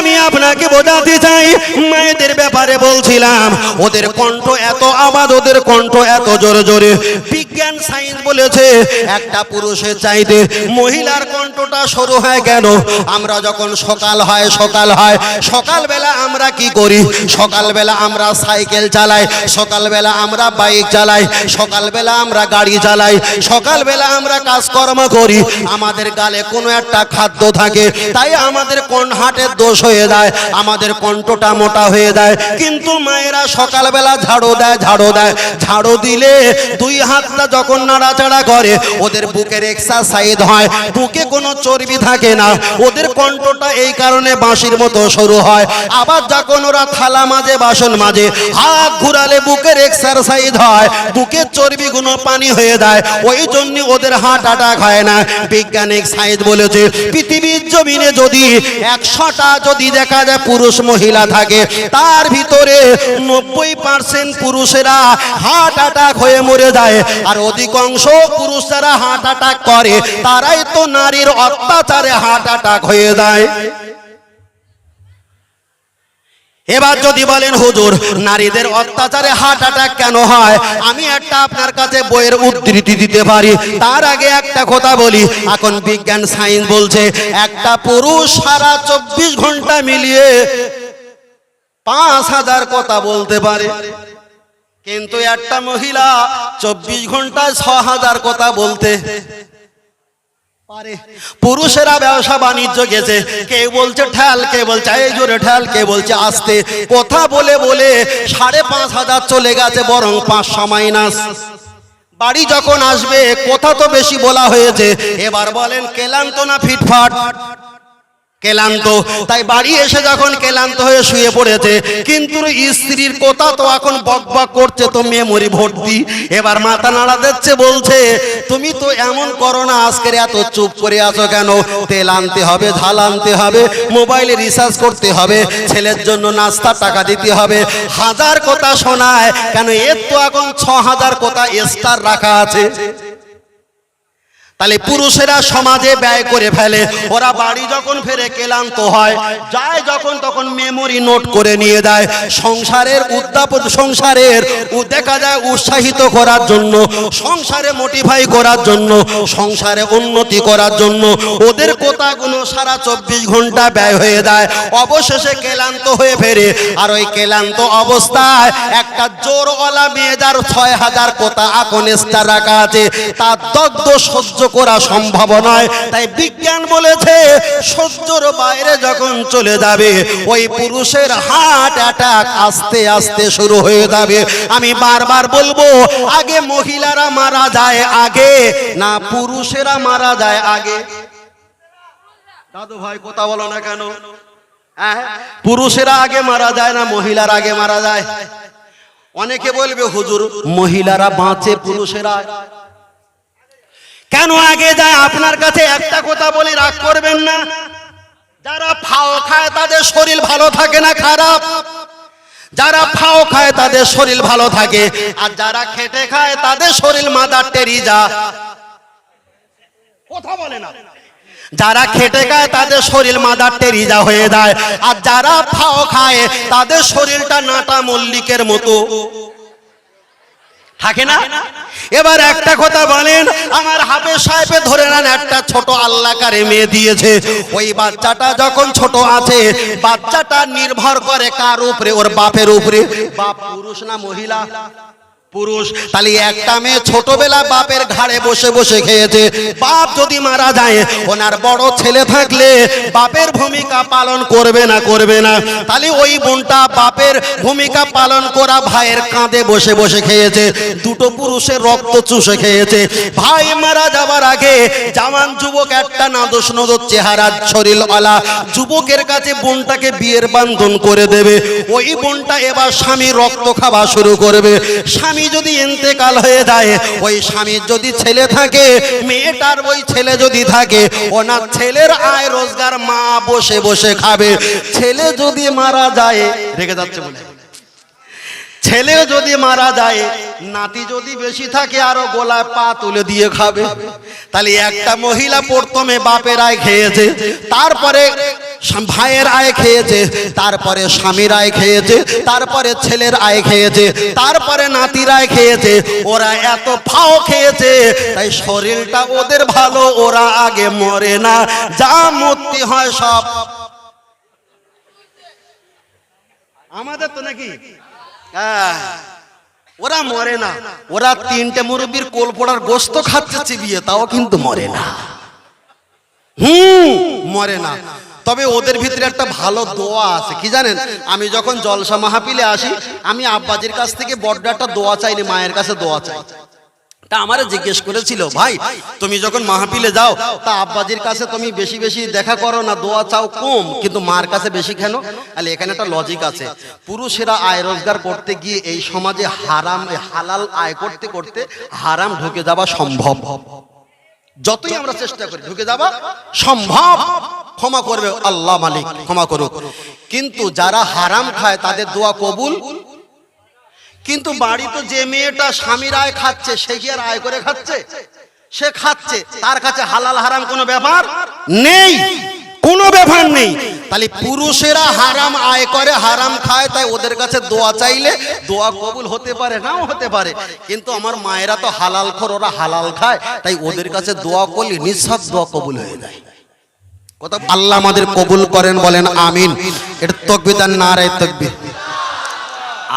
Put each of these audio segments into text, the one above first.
আমি আপনাকে বোঝাতে চাই, মায়েদের ব্যাপারে বলছিলাম, ওদের কণ্ঠ এত আওয়াজ, ওদের কণ্ঠ এত জোরে জোরে। বিজ্ঞান সায়েন্স বলেছে একটা পুরুষের চাইতে মহিলার কণ্ঠটা সরু হয় কেন? আমরা যখন সকাল হয় সকালবেলা আমরা কি করি? সকালবেলা আমরা সাইকেল চালাই, সকালবেলা আমরা বাইক চালাই, সকালবেলা আমরা গাড়ি চালাই, সকালবেলা আমরা কাজকর্ম করি। আমাদের গালে কোনো একটা খাদ্য থাকে, তাই আমাদের কোন হাটের দোষ হয়ে যায়, আমাদের কণ্ঠটা মোটা হয়ে যায়। কিন্তু মায়েরা সকালবেলা ঝাড়ু দেয়, ঝাড়ু দিলে দুই হাতটা যখন নাড়াচাড়া করে ওদের বুকের এক্সারসাইজ হয়, বুকে কোনো চর্বি থাকে না, ওদের কণ্ঠটা এই কারণে বাঁশির মতো শুরু হয়। আবার যখন ওরা থালা মাজে, বাসন মাজে, হাত ঘুরালে বুকের এক্সারসাইজ হয়, বুকের চর্বিগুলো পানি হয়ে যায়, ওই জন্য ওদের হার্ট অ্যাটাক হয় না। বৈজ্ঞানিক সায়েন্স বলেছে পৃথিবীর জমিনে যদি 100টা যদি দেখা যায় পুরুষ মহিলা থাকে, তার ভিতরে 90% পুরুষেরা হার্ট অ্যাটাক হয়ে মরে যায়। আর অধিকাংশ পুরুষ যারা হার্ট অ্যাটাক করে তারাই তো নারীর অত্যাচারে হার্ট অ্যাটাক হয়ে যায়। এবার যদি বলেন হুজুর নারীদের অত্যাচারে হার্ট অ্যাটাক কেন হয়, আমি একটা আপনার কাছে বইয়ের উদ্ধৃতি দিতে পারি। তার আগে একটা কথা বলি, এখন বিজ্ঞান সায়েন্স বলছে একটা পুরুষ সারা 24 ঘন্টা মিলিয়ে 5000 কথা বলতে পারে, কিন্তু একটা মহিলা 24 ঘন্টায় 6000 কথা বলতে পারে। পুরুষেরা ব্যবসা বাণিজ্য গেছে, কে বলছে ঠেল, কে বলছে এই জোরে ঠেল, কে বলছে আস্তে, কথা বলে বলে 5500 চলে গেছে, বরং 500 মাইনাস। বাড়ি যখন আসবে কথা তো বেশি বলা হয়েছে, এবার বলেন ক্লান্ত না ফিটফাট? ক্লান্ত। তাই বাড়ি এসে যখন ক্লান্ত হয়ে শুয়ে পড়েছে, কিন্তু স্ত্রীর কথা তো এখন বকবক করছে, তো মেমোরি ভর্তি। এবার মাথা নাড়া দিচ্ছে, বলছে তুমি তো এমন করো না, আজকের এত চুপ করে আছো কেন? তেল আনতে হবে, ঝাল আনতে হবে, মোবাইলে রিচার্জ করতে হবে, ছেলের জন্য নাস্তার টাকা দিতে হবে, হাজার কথা শোনায় কেন? এর তো এখন 6000 কথা স্টার রাখা আছে। তাহলে পুরুষেরা সমাজে ব্যয় করে ফেলে, ওরা বাড়ি যখন ফেরে ক্লান্ত হয়, যায় যখন তখন মেমোরি নোট করে নিয়ে যায়। সংসারের উদ্যাপন, সংসারের দেখা যায় উৎসাহিত করার জন্য, সংসারে মোটিফাই করার জন্য, সংসারে উন্নতি করার জন্য ওদের কথাগুলো সারা 24 ঘন্টা ব্যয় হয়ে যায়। অবশেষে ক্লান্ত হয়ে ফেরে, আর ওই ক্লান্ত অবস্থায় একটা জোরওয়ালা মেয়ে যার 6000 কথা এখন স্টার রাখা আছে, তার দগ্ধ সহ্য করা সম্ভব নয়। তাই বিজ্ঞান বলেছে সহ্যর বাইরে যখন চলে যাবে ওই পুরুষের হার্ট অ্যাটাক আস্তে আস্তে শুরু হয়ে যাবে। আমি বারবার বলবো, আগে মহিলারা মারা যায় আগে না পুরুষেরা মারা যায় আগে? দাদু ভাই কথা বলো না কেন? পুরুষেরা আগে মারা যায় না মহিলার আগে মারা যায়? অনেকে বলবে হুজুর মহিলারা বাঁচে, পুরুষেরা কেন আগে যায়? আপনার কাছে একটা কথা বলি, রাগ করবেন না, যারা ফাও খায় তাদের শরীর ভালো থাকে না খারাপ? যারা ফাও খায় তাদের শরীর ভালো থাকে, আর যারা খেটে খায় তাদের শরীর মাদার টেরিজা। কথা বলে না? যারা খেটে খায় তাদের শরীর মাদার টেরিজা হয়ে যায়, আর যারা ফাও খায় তাদের শরীরটা নাটা মল্লিকের মতো থাকে না? এবার একটা কথা বলেন, আমার হাফেজ সাহেবে ধরে নেন একটা ছোট আল্লাহকারে মেয়ে দিয়েছে, ওই বাচ্চাটা যখন ছোট আছে বাচ্চাটা নির্ভর করে কার উপরে? ওর বাপের উপরে। বাপ পুরুষ না মহিলা? পুরুষ। তাহলে একটা মেয়ে ছোটবেলা বাপের ঘাড়ে বসে বসে খেয়েছে, বাপ যদি মারা যায় ওনার বড় ছেলে থাকলে বাপের ভূমিকা পালন করবে না? করবে না। তাহলে ওই বোনটা বাপের ভূমিকা পালন করা ভাইয়ের কাঁধে বসে বসে খেয়েছে, দুটো পুরুষের রক্ত চুষে খেয়েছে। ভাই মারা যাবার আগে জামান যুবক একটা নাদোষ নদর চেহারার শরীরওয়ালা যুবকের কাছে বোনটাকে বিয়ের বান্ধন করে দেবে। ওই বোনটা এবার স্বামীর রক্ত খাওয়া শুরু করবে। স্বামী যদি ইন্তেকাল হয়ে যায়, ওই স্বামীর যদি ছেলে থাকে, মেয়েটার ওই ছেলে যদি থাকে, ওনার ছেলের আয় রোজগার মা বসে বসে খাবে। ছেলে যদি মারা যায়, রেগে যাচ্ছে বলে, ছেলে যদি মারা যায়, নাতি যদি বেশি থাকে আরো গোলায় পা তুলে দিয়ে খাবে। তাহলে একটা মহিলা প্রথমে বাপের আয় খেয়েছে, তারপরে ভাইয়ের আয় খেয়েছে, তারপরে স্বামীর আয় খেয়েছে, তারপরে ছেলের আয় খেয়েছে, তারপরে নাতির আয় খেয়েছে। ওরা এত ফাও খেয়েছে, তাই শরীরটা ওদের ভালো, ওরা আগে মরে না। যা মূর্তি হয় সব আমাদের তো নাকি, ওরা মরে না। ওরা তিনটে মুরব্বির কোল পোড়ার গোস্ত খাচ্ছে চিবিয়ে, তাও কিন্তু মরে না। মরে না। তবে ওদের ভিতরে একটা ভালো দোয়া আছে, কি জানেন? আমি যখন জলসা মাহফিলে আসি, আমি আব্বাজির কাছ থেকে বড় একটা দোয়া চাইনি, মায়ের কাছে দোয়া চাই। তা আমারে জিজ্ঞেস করেছিল, ভাই তুমি যখন মাহফিলে যাও তা আব্বাজির কাছে তুমি বেশি বেশি দেখা করো না, দোয়া চাও কম, কিন্তু মার কাছে বেশি কেন? তাহলে এখানে একটা লজিক আছে। পুরুষেরা আয় রোজগার করতে গিয়ে এই সমাজে হারাম হালাল আয় করতে করতে হারাম ঢুকে যাওয়া সম্ভব। যতই আমরা চেষ্টা করি ঢুকে যাওয়া সম্ভব। ক্ষমা করবে আল্লাহ, মালিক ক্ষমা করুক। কিন্তু যারা হারাম খায় তাদের দোয়া কবুল। কিন্তু বাড়িতে যে মেয়েটা স্বামীর আয় খাচ্ছে, সে কি আর আয় করে খাচ্ছে? সে খাচ্ছে, তার কাছে হালাল হারাম কোনো ব্যাপার নেই, কোনো ব্যাপার নেই। তাহলে পুরুষেরা হারাম আয় করে, হারাম খায়, তাই ওদের কাছে দোয়া চাইলে দোয়া কবুল হতে পারে, নাও হতে পারে। কিন্তু আমার মায়েরা তো হালাল খোর, ওরা হালাল খায়, তাই ওদের কাছে দোয়া করলে নিঃস্বার্থ দোয়া কবুল হয়ে যায়। কথা আল্লাহ আমাদের কবুল করেন, বলেন আমিন। এটা তাকবীর আর নারে তাকবীর।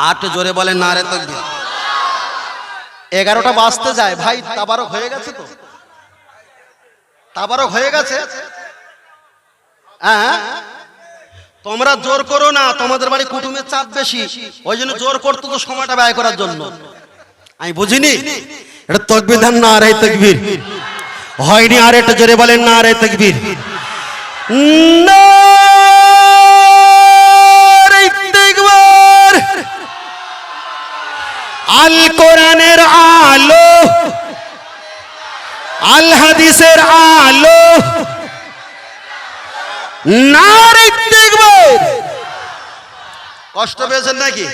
8 জোরে বলেন নারে তাকবীর। 11টা বাজতে যায় ভাই, তাবারক হয়ে গেছে তো? তাবারক হয়ে গেছে? হ্যাঁ, তোমরা জোর করো না, তোমাদের বাড়ি কুটুমের চাপ বেশি, ওই জন্য জোর করতো তো সময়টা ব্যয় করার জন্য। আমি বুঝিনি। এটা তাকবীর আর নারে তাকবীর হয়নি। আর একটা জোরে বলেন নারে তাকবীর। আল কোরআনের আলো, আল হাদিসের আলো, নারে তাকবীর। কষ্ট পেয়েছেন নাকি?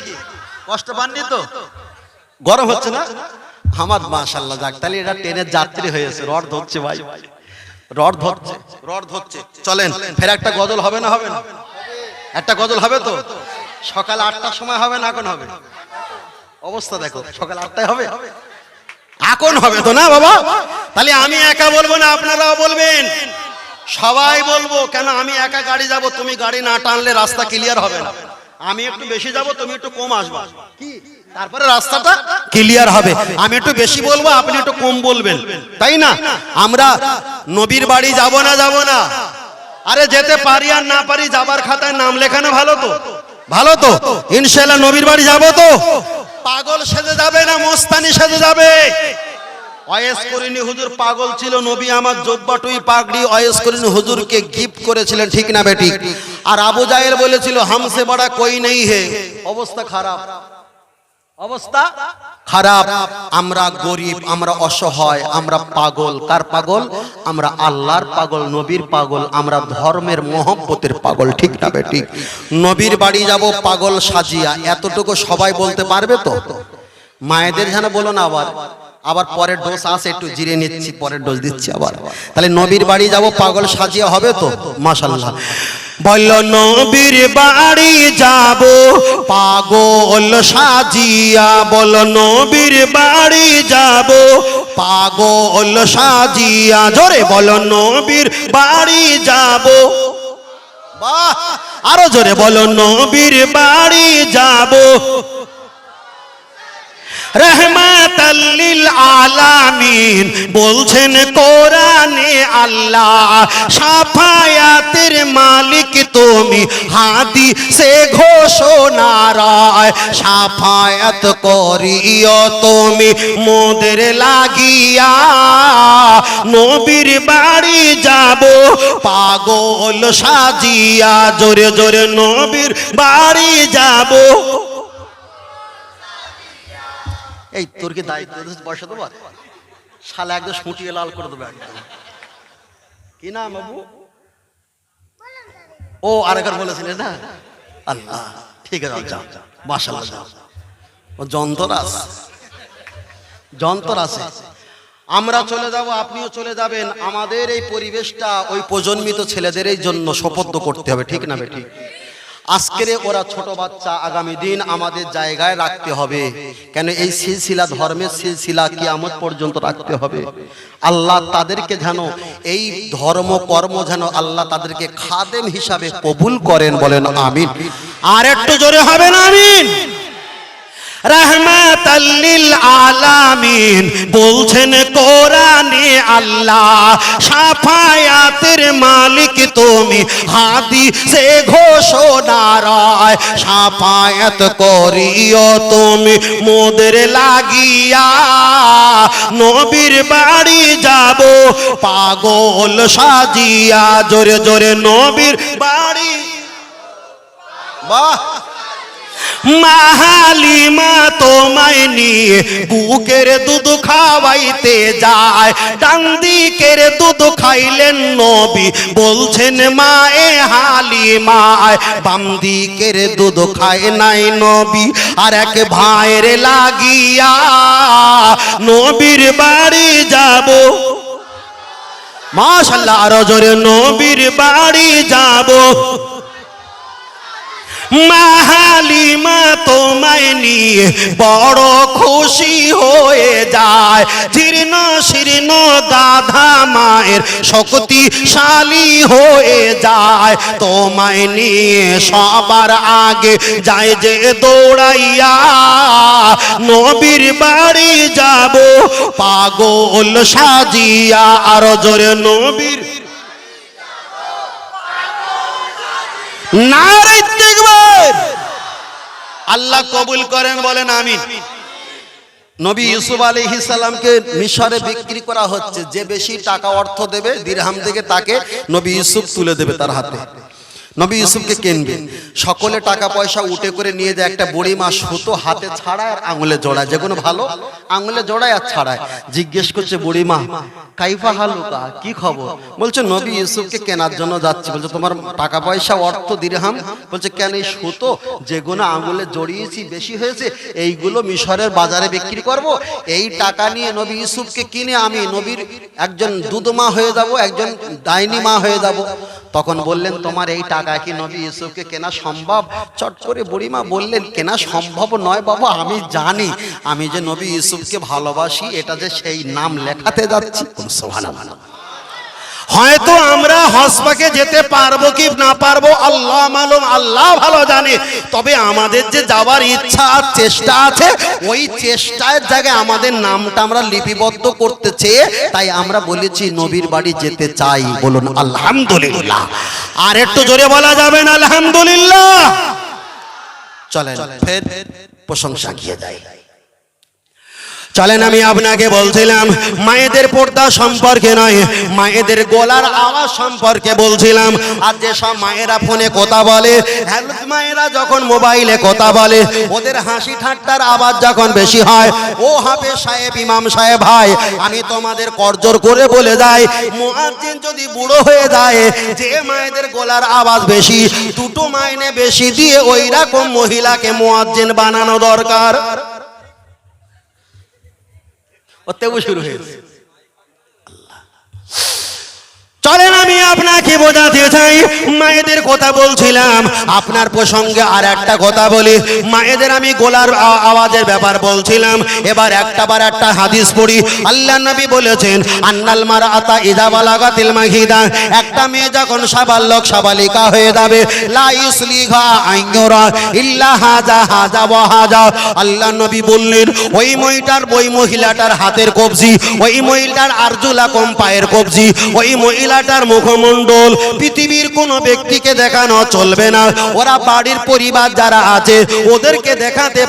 কষ্ট পাননি তো? গরম হচ্ছে না? আমার মাশাআল্লাহ, যাক তাহলে এটা ট্রেনের যাত্রী হয়েছে। রড ধরছে ভাই, রড ধরছে, রড ধরছে। চলেন ফের একটা গজল হবে না? হবে না? একটা গজল হবে তো? সকাল 8টার সময় হবে না এখন হবে? অবস্থা দেখো, সকাল 8টায় হবে, এখন হবে তো না বাবা? তাহলে আমি একা বলবো না, আপনারাও বলবেন, সবাই বলবো। কেন? আমি একা গাড়ি যাব, তুমি গাড়ি না টানলে রাস্তা ক্লিয়ার হবে না। আমি একটু বেশি যাব, তুমি একটু কম আসবা, কি তারপরে রাস্তাটা ক্লিয়ার হবে। আমি একটু বেশি বলবো, আপনি একটু কম বলবেন, তাই না? আমরা নবীর বাড়ি যাব না? যাব না? আরে যেতে পারি আর না পারি, যাবার খাতায় নাম লেখানো ভালো তো? ভালো তো? ইনশাআল্লাহ নবীর বাড়ি যাব তো? পাগল সেজে যাবে না মস্তানি সেজে যাবে? ওয়াইস করিনি হুজুর পাগল ছিল, নবী আমার জব্বাটুই পাগড়ি ওয়াইস করিনি হুজুরকে গিফট করেছিলেন, ঠিক না বেটি? আর আবু জাহেল বলেছিল হামসে বড়া কই নেই হে। অবস্থা খারাপ, অবস্থা খারাপ। আমরা গরিব, আমরা অসহায়, আমরা পাগল। কার পাগল? আমরা আল্লাহর পাগল, নবীর পাগল, আমরা ধর্মের মহব্বতের পাগল, ঠিক না বেটি? নবীর বাড়ি যাব পাগল সাজিয়া, এতটুকু সবাই বলতে পারবে তো? মায়েদের যেন বলো না আবার, আবার পরের ডোজ আছে, একটু জিরে নিচ্ছি, পরের ডোজ দিচ্ছি আবার। তাহলে নবীর বাড়ি যাব পাগল সাজিয়া, হবে তো? মাশাআল্লাহ। বলো নবীর বাড়ি যাব পাগল সাজিয়া, বলো নবীর বাড়ি যাব পাগল সাজিয়া, জোরে বলো নবীর বাড়ি যাব। বাহ, আরো জোরে বলো নবীর বাড়ি যাব। রহমাতাল লিল আলামিন বলছেন কোরআনে আল্লাহ, শাফায়াতের মালিক তুমি হাদিসে ঘোষণা রায়, শাফায়াত করিও তুমি মোদের লাগিয়া, নবীর বাড়ি যাব পাগল সাজিয়া, জোরে জোরে নবীর বাড়ি যাব। এই তোর কি দায়িত্ব বসে দেবো? শালা একদম শুটিয়ে লাল করে দেবে। কি নাম বাবু? ও আরেকবার বলেছিলেন না? আল্লাহ, ঠিক আছে যাও, মাশাআল্লাহ যাও। ও যন্ত্র আছে, যন্ত্র আছে। আমরা চলে যাব, আপনিও চলে যাবেন। আমাদের এই পরিবেশটা ওই প্রজন্মিত ছেলেদের জন্য সোপর্দ করতে হবে, ঠিক না বেঠিক? আজকের ওরা ছোট বাচ্চা, আগামী দিন আমাদের জায়গায় রাখতে হবে। কেন এই সিলসিলা, ধর্মের সিলসিলা কিয়ামত পর্যন্ত রাখতে হবে। আল্লাহ তাদেরকে যেন এই ধর্ম কর্ম যেন আল্লাহ তাদেরকে খাদেম হিসাবে কবুল করেন, বলেন আমিন। আর একটু জোরে হবে না আমিন? রহমাতাল লিল আলামিন বলছেন কোরআনে আল্লাহ, শাফায়াতের মালিক তুমি, হাদিসে ঘোষণা রায়, শাফায়াত করিও তুমি মোদের লাগিয়া, নবীর বাড়ি যাব পাগল সাজিয়া। জোরে জোরে নবীর বাড়ি। বাহ! মাহালিমা তোমায় নিয়ে বুকের দুধ খাওয়াইতে যায়, ডান দিকের দুধ খাইলেন নবী, বলছেন মায়ে হালিমায়, বাম দিকের দুধ খায় নাই নবী, আর এক ভাইয়ের লাগিয়া নবীর বাড়ি যাব। মাশাআল্লাহ, আরো জোরে নবীর বাড়ি যাব। মাহালিমা তোমায় নিয়ে বড় খুশি হয়ে যায়, জীর্ণ শীর্ণ গাধা মায়ের শক্তিশালী হয়ে যায়, তোমায় নিয়ে সবার আগে যায় যে দৌড়াইয়া, নবীর বাড়ি যাব পাগল সাজিয়া। আরো জোরে নবীর নারে তাকবীর। আল্লাহ কবুল করেন, বলেন আমিন। নবী ইউসুফ আলাইহিস সালামকে মিশরে বিক্রি করা হচ্ছে, যে বেশি টাকা অর্থ দেবে দিরহাম থেকে তাকে নবী ইউসুফ তুলে দেবে তার হাতে। নবী ইউসুফকে কিনবে, সকলে টাকা পয়সা উঠে করে নিয়ে যায়। একটা বুড়ি মা সুতো হাতে ছাড়ায় আর আঙুলে জড়ায়, যে কোনো ভালো আঙুলে জড়ায় আর ছাড়ায়। জিজ্ঞেস করছে বুড়ি মা, কাইফা হালুকা, কি খবর? বলছে নবী ইউসুফকে কেনার জন্য যাচ্ছি। বলছে তোমার টাকা পয়সা অর্থ দিরহাম? বলছে কেন, এই সুতো যেগুলো আঙুলে জড়িয়েছি বেশি হয়েছে, এইগুলো মিশরের বাজারে বিক্রি করব, এই টাকা নিয়ে নবী ইউসুফকে কিনে আমি নবীর একজন দুধমা হয়ে যাব, একজন ডাইনি মা হয়ে যাব। তখন বললেন তোমার এই টাকা কি নবী ইউসুফকে কেনা সম্ভব? চট করে বুড়িমা বললেন কেনা সম্ভব নয় বাবা, আমি জানি আমি যে নবী ইউসুফকে ভালোবাসি, এটা যে সেই নাম লেখাতে যাচ্ছি। সুবহানাল্লাহ। হয়তো আমরা হজপাকে যেতে পারবো কি না পারবো আল্লাহ মালুম, আল্লাহ ভালো জানে। তবে আমাদের যে যাওয়ার ইচ্ছা আর চেষ্টা আছে, ওই চেষ্টার জায়গায় আমাদের নামটা আমরা লিপিবদ্ধ করতে চেয়ে তাই আমরা বলেছি নবীর বাড়ি যেতে চাই। বলুন আলহামদুলিল্লাহ। আর একটু জোরে বলা যাবে না আলহামদুলিল্লাহ? চলেন ফের প্রশংসা গিয়ে যায়। চলেন, আমি আপনাকে বলছিলাম মায়েদের পর্দা সম্পর্কে নয়, মায়েদের গলার আওয়াজ সম্পর্কে বলছিলাম। আর যেসব মায়েরা ফোনে কথা বলে, হ্যালো মায়েরা যখন মোবাইলে কথা বলে, ওদের হাসি ঠাট্টার আওয়াজ যখন বেশি হয়, ও হাফেজ সাহেব, ইমাম সাহেব, ভাই আমি তোমাদের করজোর করে বলে যাই, মুয়াজ্জিন যদি বুড়ো হয়ে যায়, যে মায়েদের গলার আওয়াজ বেশি, দুটো মাইনে বেশি দিয়ে ওই রকম মহিলাকে মুয়াজ্জিন বানানো দরকার। শুরু হয়েছে। চলেন, আমি আপনাকে বোঝাতে চাই, মায়েদের কথা বলছিলাম, আপনার প্রসঙ্গে আর একটা কথা বলি। মায়েদের আমি গলার আওয়াজের ব্যাপার বলছিলাম, এবার একটা হাদিস পড়ি। আল্লাহ নবী বলেছেন, আন্নাল মারআতা ইযা বালাগাতিল মাহিদা, একটা মেয়ে যখন সাবালক সাবালিকা হয়ে যাবে, লা ইউসলিহা আইয়ুরা ইল্লা হাজা হাজা ওয়া হাজা। আল্লাহ নবী বললেন, ওই মহিলাটার হাতের কবজি, ওই মহিলাটার আরজুলাকুম পায়ের কবজি, ওই মহিলাটার মুখমণ্ডল পৃথিবীর কোন ব্যক্তিকে দেখানো চলবে না। ওরা বাড়ির পরিবার যারা আছে ওদেরকে দেখাতে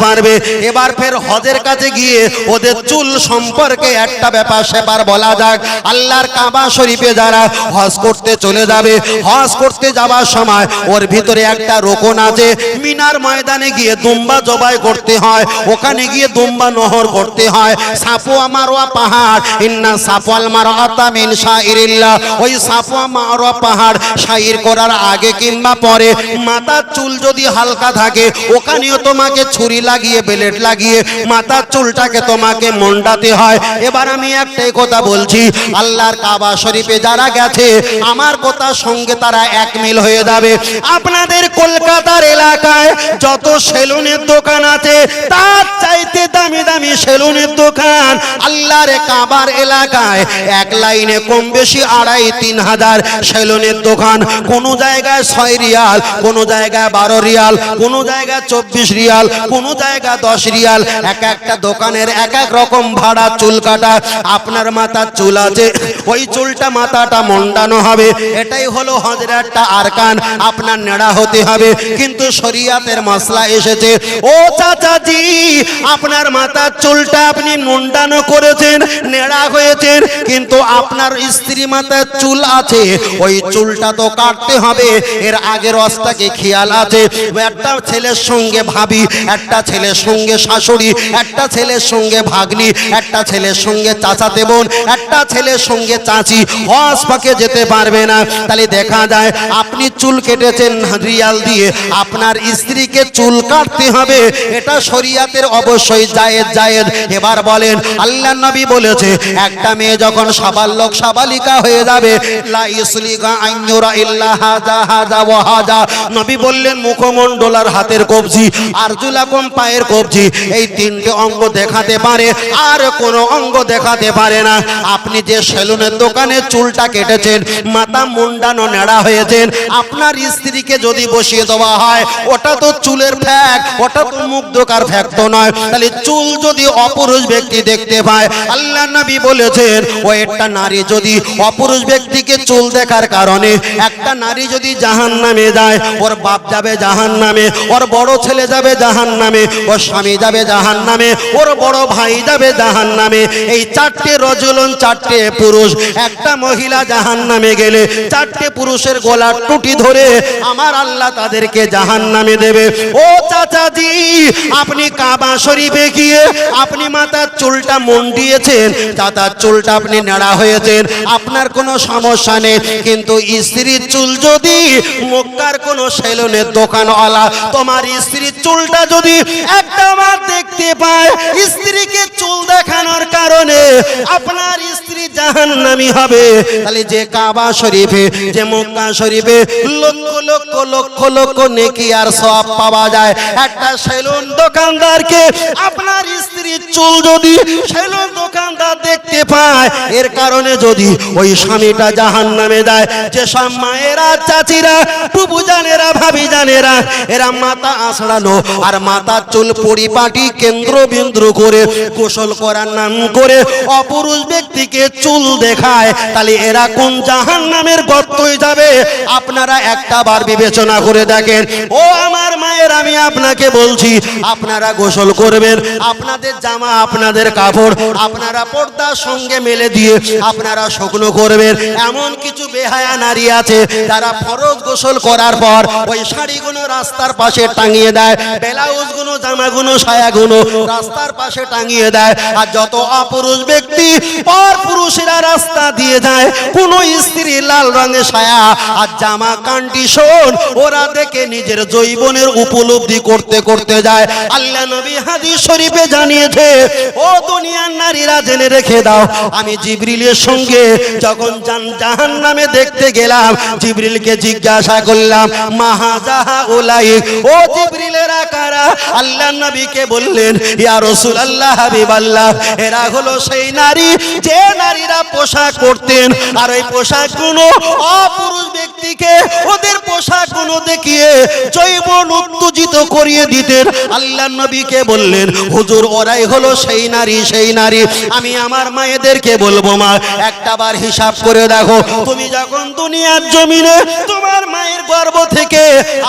পারবে। এবার ফের হজের কাছে গিয়ে ওদের চুল সম্পর্কে একটা ব্যাপার সেবার বলা যাক। আল্লাহর কাবা শরীফে যারা হজ করতে চলে যাবে, হজ করতে যাওয়ার সময় ওর ভিতরে একটা রোকন আছে, মিনার ময়দানে গিয়ে দুম্বা জবাই করতে হয়, ওখানে গিয়ে দুম্বা নহর করতে হয়। সাফওয়া মারওয়া পাহাড়, ইন্না সাফওয়াল মারওয়াতা মিন শাই শাইরিল্লাহ, ওই সাফা মারওয়া পাহাড় শাইর করার আগে কিংবা পরে মাথার চুল যদি হালকা থাকে ওখানেও তোমাকে ছুরি লাগিয়ে ব্লেড লাগিয়ে মাথার চুলটাকে তোমাকে মুন্ডাতে হয়। এবার আমি একটাই কথা বলছি, আল্লাহর কাবা শরীফে যারা গেছে আমার কথার সঙ্গে তারা এক মিল হয়ে যাবে। আপনাদের কলকাতার এলাকায় যত সেলুনের দোকান আছে তার চাইতে দামি দামি সেলুনের দোকান আল্লাহর কাবার এলাকায় এক লাইনে কম বেশি 2,500-3 হাজার সেলুনের দোকান। কোন জায়গায় 6 রিয়াল, কোন জায়গায় 12 রিয়াল, কোন জায়গায় 24 রিয়াল, কোন জায়গায় 10 রিয়াল। এক একটা দোকানের এক এক রকম ভাড়া চুল কাটা। আপনার মাথার চুল আছে, ওই চুলটা মাথাটা মুন্ডানো হবে, এটাই হলো হজের একটা আরকান। আপনার নেড়া হতে হবে, কিন্তু শরীয়তের মশলা এসেছে ও চাচাজি আপনার মাথার চুলটা আপনি মুন্ডানো করেছেন, নেড়া হয়েছেন, কিন্তু আপনার স্ত্রী মাথার চুল আছে, ওই চুলটা তো কাটতে হবে। এর আগের অবস্থাকে খেয়াল আছে, একটা ছেলের সঙ্গে ভাবি, একটা ছেলের সঙ্গে শাশুড়ি, একটা ছেলের সঙ্গে ভাগ্নি, একটা ছেলের সঙ্গে চাচাতে বোন, একটা ছেলের সঙ্গে চাচি হজ পাকে যেতে পারবে না। তাহলে দেখা যায় আপনি চুল কেটেছেন রিয়াল দিয়ে, আপনার স্ত্রীকে চুল কাটতে হবে, এটা শরীয়তের অবশ্যই জায়েজ জায়েজ। এবার বলেন আল্লাহর নবী বলেছে একটা মেয়ে যখন সাবালক সাবালিকা হয়ে যাবে লা ইসলিগা আইয়ুরা ইল্লা হাজা হাজা ওয়া হাজা, নবী বললেন মুখমণ্ডল আর হাতের কবজি আরজুলাকুম পায়ের কবজি এই তিনটে অঙ্গ দেখাতে পারে, আর কোনো অঙ্গ দেখাতে পারে না। আপনি যে সেলুনের দোকানে চুলটা কেটেছেন, মাথা মুন্ডানো নেড়া হয়েছেন, আপনার স্ত্রীকে যদি বসিয়ে দেওয়া হয় ওটা তো চুলের ফ্যাক, ওটা তো মুগ্ধকার ফ্যাক তো নয়। তাহলে চুল যদি অপুরুষ ব্যক্তি দেখতে পায়, আল্লাহ নবী বলেছেন ও একটা নারী যদি অপুরুষ ব্যক্তিকে চুল দেখার কারণে একটা নারী যদি জাহান্নামে যায়, ওর বাপ যাবে জাহান্নামে, ওর বড় ছেলে যাবে জাহান্নামে, ওর স্বামী যাবে জাহান্নামে, ওর বড় ভাই যাবে জাহান্নামে। এই 4টে রজুলন, 4টে পুরুষ, একটা মহিলা জাহান্নামে গেলে 4টে পুরুষের গলার টুটি ধরে আমার আল্লাহ তাদেরকে জাহান্নামে দেবে। ও চাচাজি আপনি কাবা শরীফে গিয়ে আপনি মাথার চুলটা মুন্ডিয়েছেন, চাচার চুলটা আপনি নেড়া হয়েছেন, আপনার কোনো সমস্যা নেই, কিন্তু স্ত্রীর চুল যদি মক্কার কোনো সেলুনের দোকানওয়ালা তোমার স্ত্রীর চুলটা যদি একটা বার দেখতে পায়, স্ত্রীকে চুল দেখানোর কারণে আপনার স্ত্রী জাহান্নামী হবে। তাহলে যে কাবা শরীফে, যে মক্কা শরীফে লক্ষ লক্ষ লক্ষ লক্ষ নেকি আর সওয়াব পাওয়া যায়, একটা সেলুন দোকানদারকে আপনার স্ত্রীর চুল যদি সেলুন দোকানদার দেখতে পায়, এর কারণে যদি ওই স্বামীটা জাহান্নামে যায়। যে সব মায়েরা, চাচিরা, টুবু জানেরা, ভাবি জানেরা, এরা মাথা আঁচড়ানো আর মাথার চুল পরিপাটি কেন্দ্রবিন্দু করে গোসল করার নাম করে অপুরুষ ব্যক্তিকে চুল দেখায়, তাহলে এরা কোন জাহান্নামের গর্তই যাবে আপনারা একটা বার বিবেচনা করে দেখেন। ও আমার মায়ের আমি আপনাকে বলছি, আপনারা গোসল করবেন, আপনাদের জামা, আপনাদের কাপড় আপনারা পর্দার সঙ্গে মেলে দিয়ে আপনারা শুকনো করবেন। এমন কিছু বেহায়া নারী আছে যারা ফরজ গোসল করার পর ওই শাড়িগুলো রাস্তার পাশে টাঙিয়ে দেয়, ব্লাউজগুলো, জামাগুলো, সায়াগুলো রাস্তার পাশে টাঙিয়ে দেয়। আর যত অপুরুষ ব্যক্তি পর পুরুষেরা রাস্তা দিয়ে যায়, কোন স্ত্রী লাল রঙের সায়া আর জামা কন্ডিশন ওরা দেখে নিজের যৌবনের উপলব্ধি করতে করতে যায়। আল্লাহ নবী হাদিস শরীফে জানিয়েছে ও দুনিয়ার নারীরা জেনে রেখে দাও, আমি জিবরিলের সঙ্গে যখন জাহান্নামে দেখতে গেলাম, জিবরিলকে জিজ্ঞাসা করলাম মাহাজাহা উলাইক, ও জিবরিলেরা কারা? আল্লাহ নবীকে বললেন ইয়া রাসূলুল্লাহ, হাবিবাল্লাহ, এরা হলো সেই নারী যে নারীরা পোশাক পরতেন আর ওই পোশাকগুলো অপুরুষ ব্যক্তিকে ওদের পোশাকগুলো দেখিয়ে যৌবন উত্তেজিত করিয়ে দিতেন। আল্লাহ নবীকে বললেন হুজুর ওরাই হলো সেই নারী, সেই নারী। আমি আমার মায়েদেরকে বলবো মা একটা বার হিসাব করে দেখো, তুমি যখন দুনিয়ার জমিনে তোমার মায়ের গর্ভ থেকে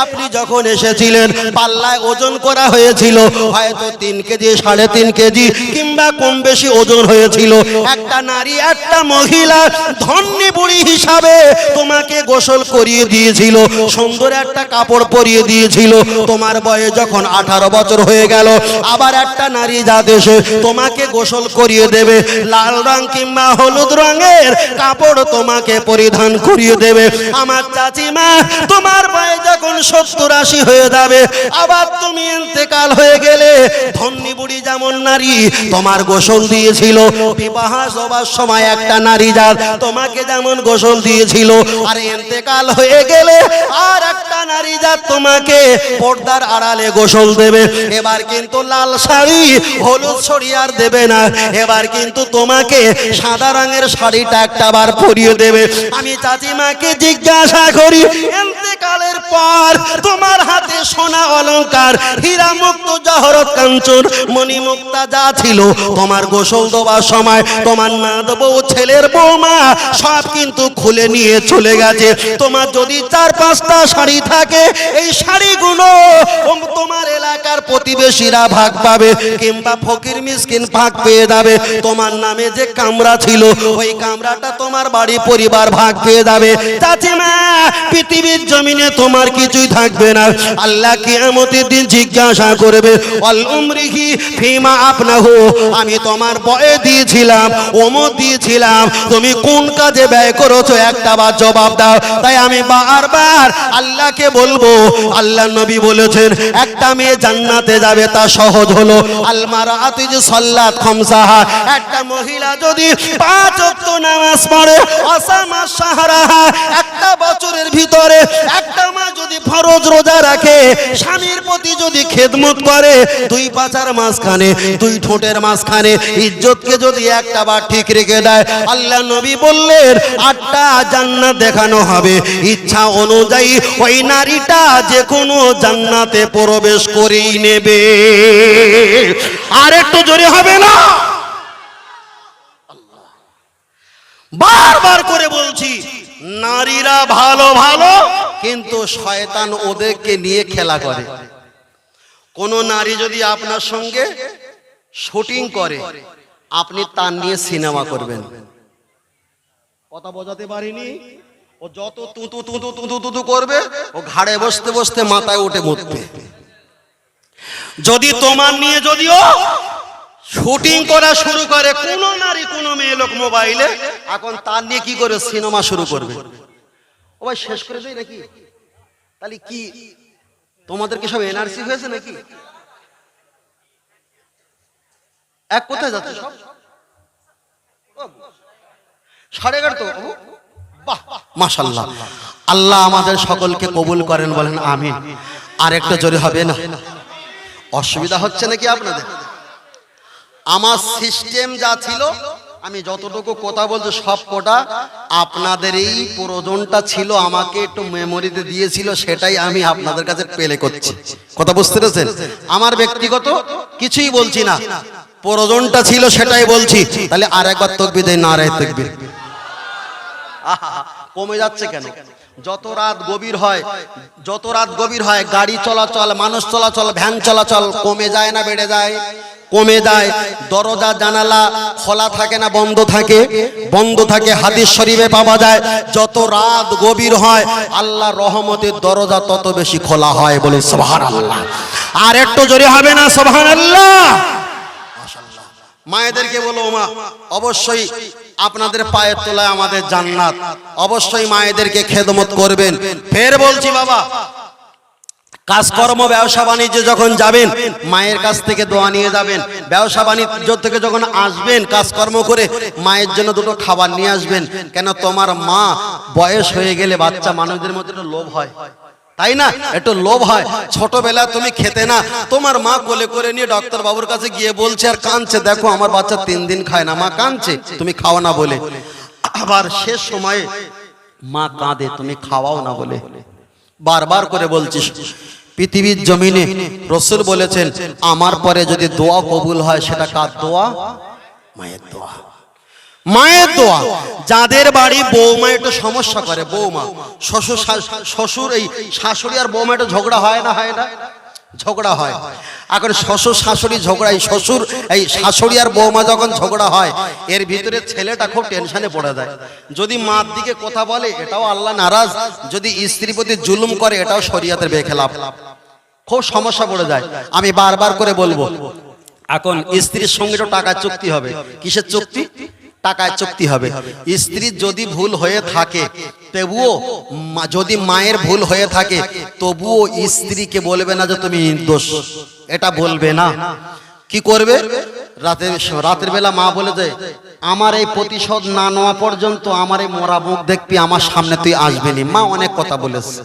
আপনি যখন এসেছিলেন পাল্লায় ওজন করা হয়েছিল হয়তো 3 কেজি 3.5 কেজি কিংবা কম বেশি ওজন হয়েছিল। একটা নারী একটা মহিলা ধন্যী বুড়ি হিসাবে তোমাকে গোসল করিয়ে দিয়েছিল, সুন্দর একটা কাপড় পরিয়ে দিয়েছিল। তোমার বয়স যখন 18 বছর হয়ে গেল আবার একটা নারী জাত এসে তোমাকে গোসল করিয়ে দেবে, লাল রং কিংবা হলুদ রঙের কাপড় তোমাকে পরিধান করিয়ে দেবে। আমার চাচিমা তোমার বয়স যখন 70-80 হয়ে যাবে আবার তুমি ইন্তেকাল হয়ে গেলে ধন্যী বুড়ি যেমন নারী তোমার গোসল দিয়েছিল, বিবাহ সবার সময় একটা নারী জাত তোমাকে যেমন গোসল দিয়েছিল, আর ইন্তেকাল হয়ে গেলে আর একটা নারী জাত তোমাকে পর্দার আড়ালে গোসল দেবে। এবার কিন্তু লাল শাড়ি হলুদ শাড়ি আর দেবে না, এবার কিন্তু তোমাকে সাদা রঙের শাড়িটা একটা বার পরিয়ে দেবে। আমি চাচিমাকে জিজ্ঞাসা করি ইন্তেকালের পর তোমার হাতে সোনা অলংকার হীরা মুক্ত জহরত কাঞ্চন মণি মুক্তা যা ছিল তোমার গোসল দেওয়ার সময় তোমার নাত বউ ছেলের বৌমা সব কিন্তু খুলে নিয়ে চলে গেছে। তোমার যদি 4-5টা শাড়ি থাকে এই শাড়িগুলো তোমার এলাকার প্রতিবেশীরা ভাগ পাবে কিংবা ফকির মিসকিন ভাগ পেয়ে যাবে। তোমার নামে যে কামরা ছিল ওই কামরাটা তোমার বাড়ি পরিবার ভাগ পেয়ে যাবে। চাচিমা পৃথিবীর জমিনে তোমার কিছুই থাকবে না। আল্লাহ কিয়ামতের দিন জিজ্ঞাসা করবে আল উমরিহি ফিমা আপনাহু, আমি তোমার বয়ে দিয়েছিলাম ওমর দিয়েছিলাম তুমি কোন কাজে ব্যয় করেছো একটা বার জবাব দাও। তাই আমি বারবার আল্লাহকে বলবো। আল্লাহ নবী বলেছেন একটা মেয়ে জান্নাতে যাবে তা সহজ হলো আল মারাতু যে সাল্লাত খামসাহা, একটা মহিলা যদি 5 ওয়াক্ত নামাজ পড়ে আসামা শাহরাহা, একটা বছরের ভিতরে একটা মা যদি ফরজ রোজা রাখে স্বামীর প্রতি যদি খেদমত করে 2 পাছার মাঝখানে 2 ঠোঁটের মাঝখানে ইজ্জতকে যদি একটা বার ঠিক রেখে দেয় আল্লাহ নবী বললেন 8টা জান্নাত দেখানো হবে। ইচ্ছা অনুযায়ী ওই নারীটা যে কোনো জান্নাতে প্রবেশ করেই নেবে। আর একটু জোরে হবে না? বারবার করে বলছি নারীরা ভালো ভালো কিন্তু শয়তান ওদেরকে নিয়ে খেলা করে। কোন নারী যদি আপনার সঙ্গে শুটিং করে আপনি তার নিয়ে সিনেমা করবেন। কথা বোঝাতে পারিনি? ও যত তুতু তুতু তুতু তুতু করবে ও ঘাড়ে বসতে বসতে মাথায় উঠে মুতবে। যদি তোমার নিয়ে যদিও শুটিং করা শুরু করে কোন নারী কোন মেয়ে লোক মোবাইলে, এখন তার নিয়ে কি করে সিনেমা শুরু করবে। ও ভাই শেষ করে দেয় নাকি? তাহলে কি তোমাদের কি সব এনআরসি হয়েছে নাকি? এক কোথায় যাচ্ছে সব 11:30 তো। বাহ মাশাআল্লাহ, আল্লাহ আমাদের সকলকে কবুল করেন বলেন আমিন। আর একটা জোরে হবে না? অসুবিধা হচ্ছে নাকি আপনাদের? আমার সিস্টেম যা ছিল আমি যতটুকু কথা বলছি সব কোটা আপনাদের এই প্রয়োজনটা ছিল আমাকে একটু মেমোরিতে দিয়েছিল সেটাই আমি আপনাদের কাছে প্লে করছি। কথা বুঝতে পেরেছেন? আমার ব্যক্তিগত কিছুই বলছি না, প্রয়োজনটা ছিল সেটাই বলছি। তাহলে আর একবার তাকবীর দেন, নারায়ে তাকবীর। কমে যাচ্ছে কেন? যত রাত গভীর হয় গাড়ি চলাচল মানুষ চলাচল ভ্যান চলাচল কমে যায় না বেড়ে যায়? কমে যায়। দরজা জানালা খোলা থাকে না বন্ধ থাকে? হাদিস শরীফে পাওয়া যায় যত রাত গভীর হয় আল্লাহর রহমতের দরজা তত বেশি খোলা হয়। বলে সুবহানাল্লাহ। আর একটু জোরে হবে না সুবহানাল্লাহ? মাশাআল্লাহ। মায়েদেরকে বলো মা অবশ্যই আপনাদের পায়ের তলায় আমাদের জান্নাত, অবশ্যই মায়েদেরকে খেদমত করবেন। ফের বলছি বাবা কাজকর্ম ব্যবসা বাণিজ্যে যখন যাবেন মায়ের কাছ থেকে দোয়া নিয়ে যাবেন। ব্যবসা বাণিজ্য থেকে যখন আসবেন কাজকর্ম করে মায়ের জন্য দুটো খাবার নিয়ে আসবেন। কেন তোমার মা বয়স হয়ে গেলে বাচ্চা মানুষদের মধ্যে একটু লোভ হয়, তাই না? একটু লোভ হয়। ছোটবেলা তুমি খেতে না, তোমার মা কোলে করে নিয়ে ডক্টর বাবুর কাছে গিয়ে বলছে আর কাঁদছে, দেখো আমার বাচ্চা 3 দিন খায় না, মা কাঁদছে তুমি খাও না বলে। আবার শেষ সময়ে মা কাঁদে তুমি খাওয়াও না বলে। বারবার করে বলছিস পৃথিবীর জমিনে রাসূল বলেছেন আমার পরে যদি দোয়া কবুল হয় সেটা কার দোয়া? মায়ের দোয়া। মায়ের দোয়া। যাদের বাড়ি বৌমা একটু সমস্যা করে, বৌমা শ্বশুর এই শাশুড়ি আর বৌমা একটু ঝগড়া হয় না, হয় না? ঝগড়া হয়। এখন শ্বশুর শাশুড়ি ঝগড়া, শ্বশুর এই শাশুড়ি আর বৌমা যখন ঝগড়া হয়, এর ভিতরে ছেলেটা খুব টেনশনে পড়ে যায়। যদি মার দিকে কথা বলে এটাও আল্লাহ নারাজ, যদি স্ত্রীর প্রতি জুলুম করে এটাও শরীয়তের বেখেলাফ। খুব সমস্যা পড়ে যায়। আমি বারবার করে বলবো, এখন স্ত্রীর সঙ্গে তো টাকা চুক্তি হবে। কিসের চুক্তি? টাকায় চুক্তি হবে। স্ত্রীর যদি ভুল হয়ে থাকে, তবুও যদি মায়ের ভুল হয়ে থাকে, তবুও স্ত্রীকে বলবে না যে তুমি নির্দোষ, এটা বলবে না। কি করবে? রাতের বেলা মা বলে যায়, আমার এই প্রতিশোধ না নেওয়া পর্যন্ত আমার এই মরা মুখ দেখবি, আমার সামনে তুই আসবি না। মা অনেক কথা বলেছে।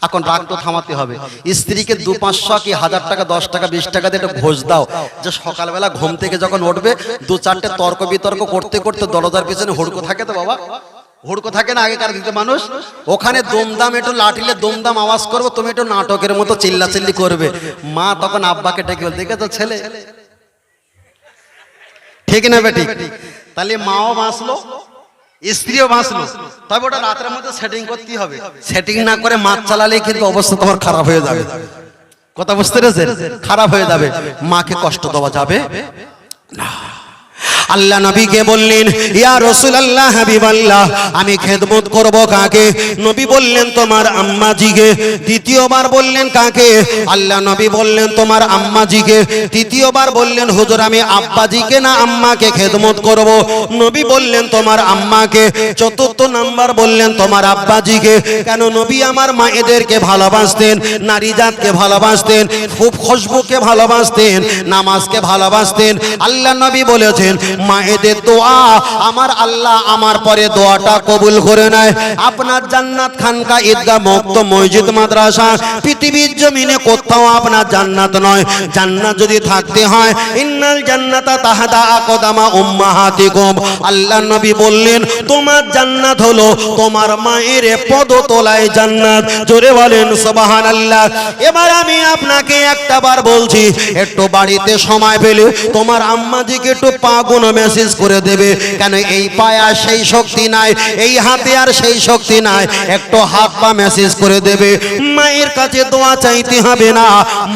এখন রাগ তো থামাতে হবে। স্ত্রীকে 2-500 কি 1000 টাকা, 10 টাকা, 20 টাকা দিয়ে একটা ঘোষ দাও, যে সকালবেলা ঘুম থেকে যখন উঠবে 2-4টে তর্ক বিতর্ক করতে করতে দরজার পিছনে হুড়কো থাকে তো বাবা, হুড়কো থাকে না আগেকার দিতে মানুষ, ওখানে দমদাম একটু লাঠিলে দমদাম আওয়াজ করবো, তুমি একটু নাটকের মতো চিল্লাচিল্লি করবে। মা তখন আব্বাকে ডেকে বল, দেখে তো ছেলে, ঠিক না বেটি? তাহলে মাও বাঁচলো, স্ত্রীও বাঁচলো। তবে ওটা রাতের মধ্যে সেটিং করতে হবে। সেটিং না করে মাছ চালালেই কিন্তু অবস্থা তোমার খারাপ হয়ে যাবে। কথা বুঝতে পেরেছেন? খারাপ হয়ে যাবে। মাকে কষ্ট দেওয়া যাবে না। আল্লাহ নবীকে বললেন, ইয়া রাসূলুল্লাহ, হাবিবাল্লাহ, আমি খেদমত করব কাকে? নবী বললেন তোমার আম্মাজিকে। দ্বিতীয়বার বললেন কাকে? আল্লাহ নবী বললেন তোমার আম্মাজিকে। তৃতীয়বার বললেন হুজুর আমি আব্বাজিকে না আম্মাকে খেদমত করব? নবী বললেন তোমার আম্মাকে। চতুর্থ নাম্বার বললেন তোমার আব্বাজিকে। কেন? নবী আমার মায়েদেরকে ভালোবাসতেন, নারী জাতকে ভালোবাসতেন, খুব খুশবুকে ভালোবাসতেন, নামাজকে ভালোবাসতেন। আল্লাহ নবী বলেছেন মায়েদের দোয়া আমার আল্লাহ আমার পরে দোয়াটা কবুল করে নেয়। আপনার জান্নাত খানকা, ঈদগাহ, মক্তব, মসজিদ, মাদ্রাসা, পৃথিবীর জমিনে কোথাও আপনার জান্নাত নয়। জান্নাত যদি থাকতে হয়, ইন্নাল জান্নাতা তাহতা আকদামা উম্মাহাতিকুম। আল্লাহ নবী বললেন তোমার জান্নাত হলো তোমার মায়ের পদতলায় জান্নাত। জোরে বলেন সুবহানাল্লাহ। এবার আমি আপনাকে একটা বার বলছি, একটু বাড়িতে সময় পেলে তোমার আম্মাজিকে একটু পাগুন মেসেজ করে দেবে। কেন? এই পায়ে আর সেই শক্তি নাই, এই হাতে আর সেই শক্তি নাই, একটু হাত পা মেসেজ করে দেবে। মায়ের কাছে দোয়া চাইতে হবে না,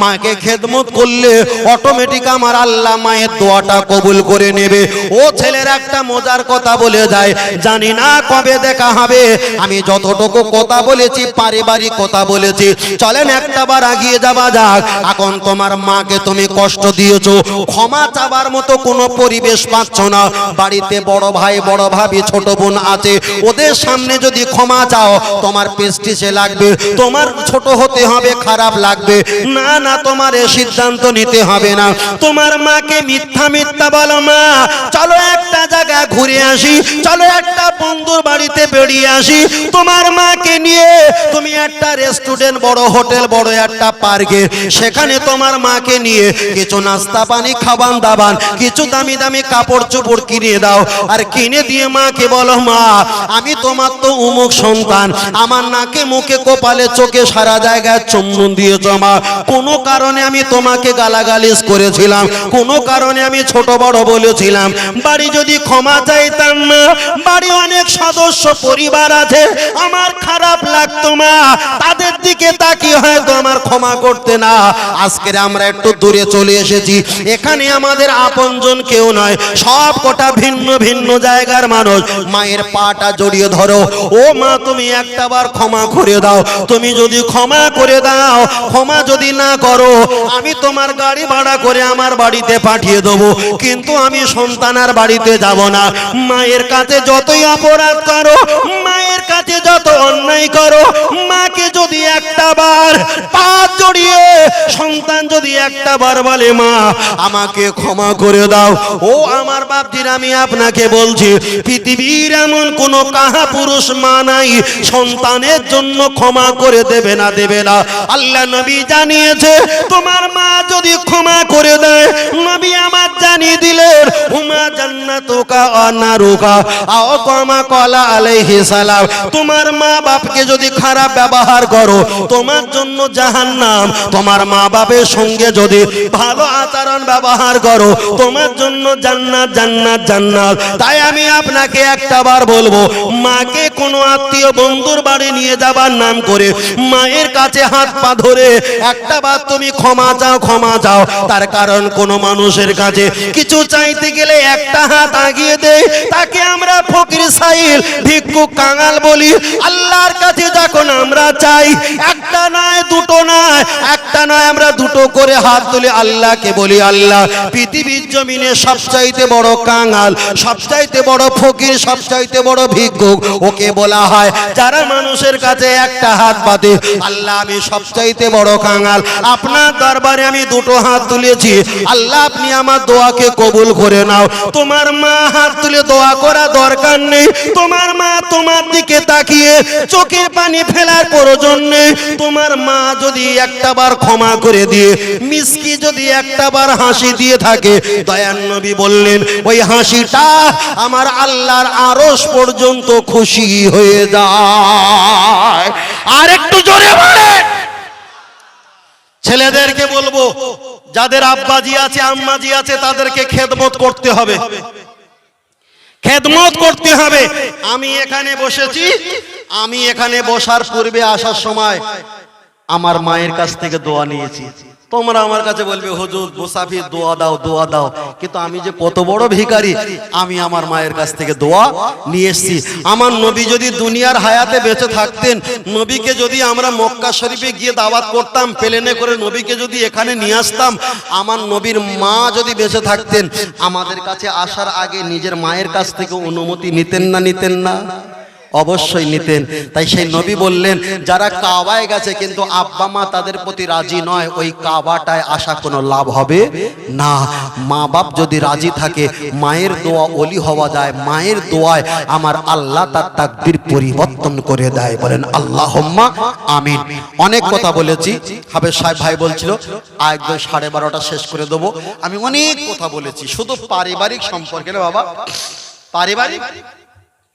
মাকে খেদমত করলে অটোমেটিক আমার আল্লাহ মায়ের দোয়াটা কবুল করে নেবে। ও ছেলের একটা মজার কথা বলে যায়, জানি না কবে দেখা হবে। আমি যতটুকু কথা বলেছি পারিবারিক কথা বলেছি, চলেন একটা বার এগিয়ে যাওয়া যাক। এখন তোমার মাকে তুমি কষ্ট দিয়েছো, ক্ষমা চাবার মতো কোনো পরিবেশ পাচ্ছ না। বাড়িতে বড় ভাই, বড় ভাবি, ছোট বোন আছে, ওদের সামনে যদি ক্ষমা চাও তোমার প্রেস্টিজে লাগবে, তোমার ছোট হতে হবে, খারাপ লাগবে। না না, তোমার এই সিদ্ধান্ত নিতে হবে না। তোমার মাকে মিথ্যা মিথ্যা বলো, মা চলো একটা জায়গা ঘুরে আসি, চলো একটা বন্ধুর বাড়িতে বেরিয়ে আসি। তোমার মাকে নিয়ে তুমি একটা রেস্টুরেন্ট, বড় হোটেল, বড় একটা পার্কে, সেখানে তোমার মাকে নিয়ে কিছু নাস্তা পানি, খাবার দাবার, কিছু দামি দামি কাপড় চোপড় কিনে দাও। আর কিনে দিয়ে মাকে বলো, মা আমি তোমার তো উমুক সন্তান, আমার নাকে মুখে কপালে চোখে সারা জায়গায় চুম্বন দিয়েছ মা। কোনো কারণে আমি তোমাকে গালাগালিজ করেছিলাম, কোনো কারণে আমি ছোট বড় বলেছিলাম, বাড়ি যদি ক্ষমা চাইতাম না, বাড়ি অনেক সদস্য পরিবার আছে, আমার খারাপ লাগতো মা, তাদের দিকে তাকিয়ে হয়তো আমার ক্ষমা করতে না। আজকে আমরা একটু দূরে চলে এসেছি, এখানে আমাদের আপনজন কেউ নয়, সব কটা ভিন্ন ভিন্ন জায়গার মানুষ। মায়ের পাটা জড়িয়ে ধরো, ও মা তুমি একটা বার ক্ষমা করে দাও। তুমি যদি ক্ষমা করে দাও, ক্ষমা যদি না করো, আমি তোমার গাড়ি ভাড়া করে আমার বাড়িতে পাঠিয়ে দেবো, কিন্তু আমি সন্তানের বাড়িতে যাব না। মায়ের কাছে যতই অপরাধ করো, মায়ের কাছে যত অন্যায় করো, মাকে যদি একটা বার পা জড়িয়ে সন্তান যদি একটা বার বলে মা আমাকে ক্ষমা করে দাও, ও আমার বাপজির আমি আপনাকে বলছি পৃথিবীর এমন কোন কাহা পুরুষ মা নাই সন্তানের জন্য ক্ষমা করে দেবে না, দেবে না। আল্লাহ নবী জানিয়েছে তোমার মা যদি ক্ষমা করে দেয়, নবী আমার জানিয়ে দিলেন হুমা জান্নাতুকা ওয়া নারুকা আও কামা ক্বালা আলাইহিস সালাম। তোমার মা বাপকে যদি খারাপ ব্যবহার করো, তোমার জন্য জাহান্নাম, তোমার তোমার মা বাপের সঙ্গে যদি ভালো আচরণ ব্যবহার করো, তোমার জন্য জান্নাত জান্নাত জান্নাত। তাই আমি আপনাকে একটা বার বলবো, মাকে কোনো আত্মীয় বন্ধুর বাড়ি নিয়ে যাবার নাম করে মায়ের কাছে হাত পা ধরে একটা বার তুমি ক্ষমা চাও, ক্ষমা চাও। তার কারণ কোন মানুষের কাছে কিছু চাইতে গেলে একটা হাত আগিয়ে দেয়, তাকে আমরা ফকির সাইল ভিক্ষুক কাঙাল বলি। আল্লাহর কাছে যখন আমরা চাই, একটা নয় দুটো নয়, একটা নয় আমরা দুটো করে হাত তুলে আল্লাহকে বলি, আল্লাহ পৃথিবীর জমিনে সবচাইতে বড় কাঙাল, সবচাইতে বড় ফকির, সবচাইতে বড় ভিক্ষুক ওকে বলা হয় যারা মানুষের কাছে একটা হাত পাতে। আল্লাহ আমি সবচাইতে বড় কাঙাল, আপনার দরবারে আমি দুটো হাত তুলেছি, আল্লাহ আপনি আমার দোয়াকে কবুল করে নাও। তোমার মা হাত তুলে দোয়া করা দরকার নেই, তোমার মা তোমার দিকে তাকিয়ে চোখের পানি ফেলার প্রয়োজন নেই। তোমার মা যদি একটা বার ক্ষমা করে দিয়ে, মিসকি যদি একটা বার হাসি দিয়ে থাকে, দয়ার নবী বললেন ওই হাসিটা আমার আল্লাহর আরশ পর্যন্ত খুশি হয়ে যায়। আর একটু জোরে বলেন। ছেলেদেরকে বলবো, যাদের আব্বাজি আছে আম্মাজি আছে তাদেরকে খেদমত করতে হবে, খেদমত করতে হবে। আমি এখানে বসেছি, আমি এখানে বসার পূর্বে আসার সময় আমার মায়ের কাছ থেকে দোয়া নিয়েছি। তোমরা আমার কাছে বলবে হুজুর মুসাফির দোয়া দাও দোয়া দাও, কিন্তু আমি যে কত বড় ভিখারি, আমি আমার মায়ের কাছ থেকে দোয়া নিয়ে এসেছি। আমার নবী যদি দুনিয়ার হায়াতে বেঁচে থাকতেন, নবীকে যদি আমরা মক্কা শরীফে গিয়ে দাওয়াত করতাম, প্লেনে করে নবীকে যদি এখানে নিয়ে আসতাম, আমার নবীর মা যদি বেঁচে থাকতেন, আমাদের কাছে আসার আগে নিজের মায়ের কাছ থেকে অনুমতি নিতেন না নিতেন না? অবশ্যই নিতেন। তাই সেই নবী বললেন যারা কাবায় গেছে কিন্তু আব্বা মা তাদের প্রতি রাজি নয়, ওই কাবাটায় আসা কোনো লাভ হবে না। মা বাপ যদি রাজি থাকে, মায়ের দোয়া ওলি হওয়া যায়, মায়ের দোয়ায় আমার আল্লাহ তার তাকদীর পরিবর্তন করে দেয়। বলেন আল্লাহুম্মা আমিন। অনেক কথা বলেছি, হাফেজ সাহেব ভাই বলছিল একদম 12:30 শেষ করে দেবো। আমি অনেক কথা বলেছি, শুধু পারিবারিক সম্পর্কে না বাবা, পারিবারিক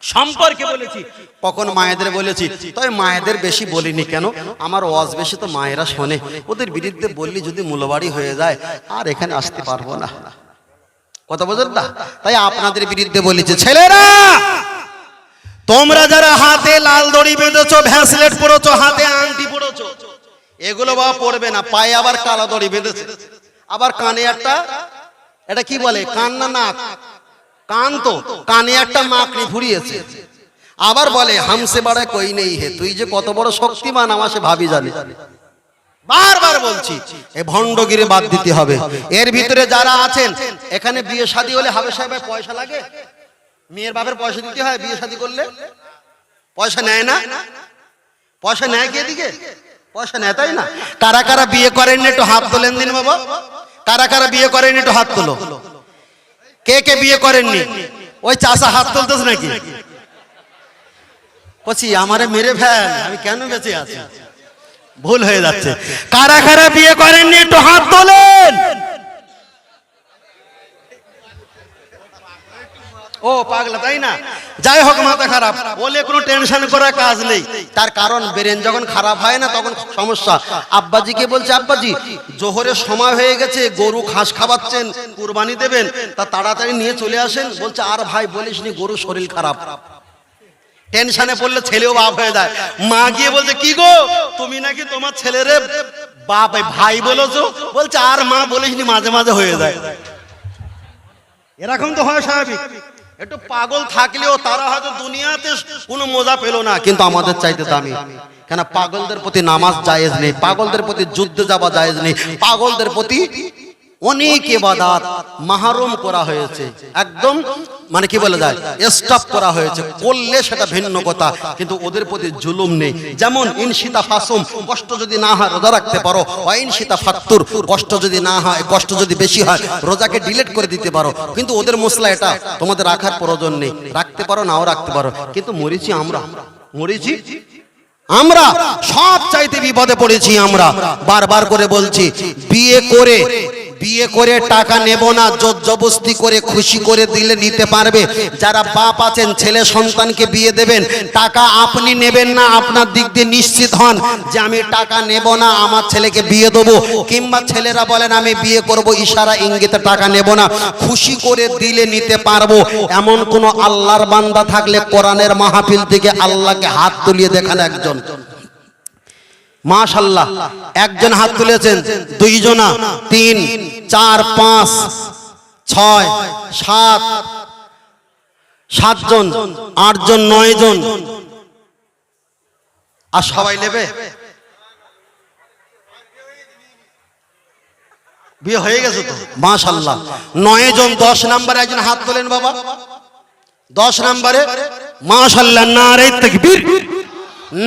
সম্পর্কে বলেছি, কখন মায়েদের বলেছি, তবে মায়েদের বেশি বলিনি। কেন? আমার ওয়াজ বেশি তো মায়েরা শোনে, ওদের বিরুদ্ধে বললি যদি মূলবাড়ি হয়ে যায় আর এখানে আসতে পারবো না, কথা বোঝেন না? তাই আপনাদের বিরুদ্ধে বলেছি। ছেলেরা তোমরা যারা হাতে লাল দড়ি বেঁধেছো, ভ্যাসলেট পরেছো, হাতে আংটি পরেছো, এগুলো বাবা পড়বে না। পায়ে আবার কালো দড়ি বেঁধেছে, আবার কানে একটা, এটা কি বলে কান না নাক, কান তো, কানে একটা মাকড়ি ফুরিয়েছে। আবার বলে হামসে বাড়া কই নেই হে, তুই যে কত বড় শক্তিমান আমার সে ভাবি জানে। বারবার বলছি এই ভণ্ডগিরি বাদ দিতে হবে। এর ভিতরে যারা আছেন এখানে বিয়ে শাদী হলে হাফেজ সাহেব পয়সা লাগে, মেয়ের বাপের পয়সা দিতে হয়, বিয়ে শাদী করলে পয়সা নেয় না? পয়সা নেয় কে দিকে? পয়সা নেয়, তাই না? কারা কারা বিয়ে করেননি একটু হাত তোলেন দিন বাবা। কারা কারা বিয়ে করেননি একটু হাত তোলো। কে কে বিয়ে করেননি? ওই চাষা হাত তুলতেছে নাকি? কচি আমারে মেরে ফেল, আমি কেন বেঁচে আছি? ভুল হয়ে যাচ্ছে। কারা কারা বিয়ে করেননি একটু হাত তোলেন। ও পাগলা, তাই না? যাই হোক, মাথা খারাপ বলে কোনো টেনশন করার কাজ নেই। তার কারণ ব্রেন যখন খারাপ হয় না তখন সমস্যা। আব্বাজিকে বলছে আব্বাজি জোহরের সময় হয়ে গেছে, গরু ঘাস খাওয়াচ্ছেন, কুরবানি দেবেন, তা তাড়াতাড়ি নিয়ে চলে আসেন। বলছে আর ভাই বলিসনি, গরু শরীর খারাপ। টেনশনে পড়লে ছেলেও বাপ হয়ে যায়। মা গিয়ে বলছে কি গো তুমি নাকি তোমার ছেলেরে বাপ ভাই বলেছো? বলছে আর মা বলিসনি, মাঝে মাঝে হয়ে যায়। এরকম তো হয় স্বাভাবিক। একটু পাগল থাকলেও তারা হয়তো দুনিয়াতে কোনো মজা পেল না, কিন্তু আমাদের চাইতে দামি। কেন? পাগলদের প্রতি নামাজ জায়েজ নেই, পাগলদের প্রতি যুদ্ধে যাওয়া জায়েজ নেই, পাগলদের প্রতি অনেক ইবাদত মাহরুম করা হয়েছে, একদম মানে কি বলা যায় স্টপ করা হয়েছে। করলে সেটা ভিন্ন কথা, কিন্তু ওদের প্রতি জুলুম নেই। যেমন ইনশিতা ফাসুম, কষ্ট যদি না হয় রোজা রাখতে পারো, ইনশিতা ফাত্তুর, কষ্ট যদি না হয়, কষ্ট যদি বেশি হয় রোজাকে ডিলিট করে দিতে পারো। কিন্তু ওদের মশলা এটা, তোমাদের রাখার প্রয়োজন নেই, রাখতে পারো নাও রাখতে পারো। কিন্তু মরেছি আমরা, মরেছি আমরা, সব চাইতে বিপদে পড়েছি আমরা। বারবার করে বলছি, বিয়ে করে বিয়ে করে টাকা নেব না, জোর জবরদস্তি করে খুশি করে দিলে নিতে পারবে। যারা বাপ আছেন ছেলে সন্তানকে বিয়ে দেবেন, টাকা আপনি নেবেন না, আপনার দিক দিয়ে নিশ্চিত হন যে আমি টাকা নেব না, আমার ছেলেকে বিয়ে দেবো। কিংবা ছেলেরা বলেন আমি বিয়ে করব, ইশারা ইঙ্গিতে টাকা নেব না, খুশি করে দিলে নিতে পারবো। এমন কোন আল্লাহর বান্দা থাকলে কোরআনের মাহফিল থেকে আল্লাহকে হাত তুলিয়ে দেখান একজন। মাশাআল্লাহ, একজন হাত তুলেছেন, দুইজনা, 3 4 5 6 7 7 জন, 8 জন, 9 জন। আর সবাই নেবে? বিয়ে হয়ে গেছে তো মাশাআল্লাহ। 9 জন, 10 নম্বরে একজন হাত তোলেন বাবা, 10 নম্বরে। মাশাআল্লাহ, নারে তাকবীর,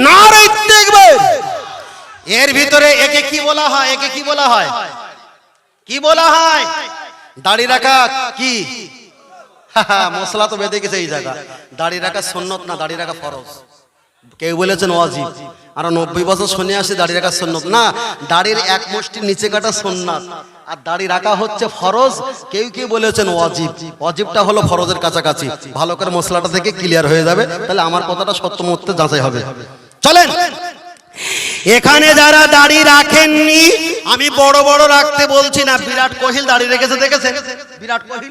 নারে তাকবীর। এর ভিতরে একে কি বলা হয়? একে কি বলা হয়? কি বলা হয়? দাড়ি রাখা কি? মশলা তো বেঁধে গেছে এই জায়গা। দাড়ি রাখা সুন্নত না, দাড়ি রাখা ফরজ। কেউ বলেছেন ওয়াজিব, আর 90 বছর শুনে আসি দাড়ি রাখা সুন্নত না। দাড়ির এক মুষ্টি নিচে কাটা সুন্নাত, আর দাড়ি রাখা হচ্ছে ফরজ। কেউ কেউ বলেছেন ওয়াজিব। ওয়াজিবটা হলো ফরজের কাছাকাছি। ভালো করে মশলাটা থেকে ক্লিয়ার হয়ে যাবে, তাহলে আমার কথাটা সত্য মতে যাচাই হবে। চলেন, এখানে যারা দাড়ি রাখেননি, আমি বড় বড় রাখতে বলছি না। বিরাট কোহলি দাড়ি রেখেছে, দেখেছেন? বিরাট কোহলি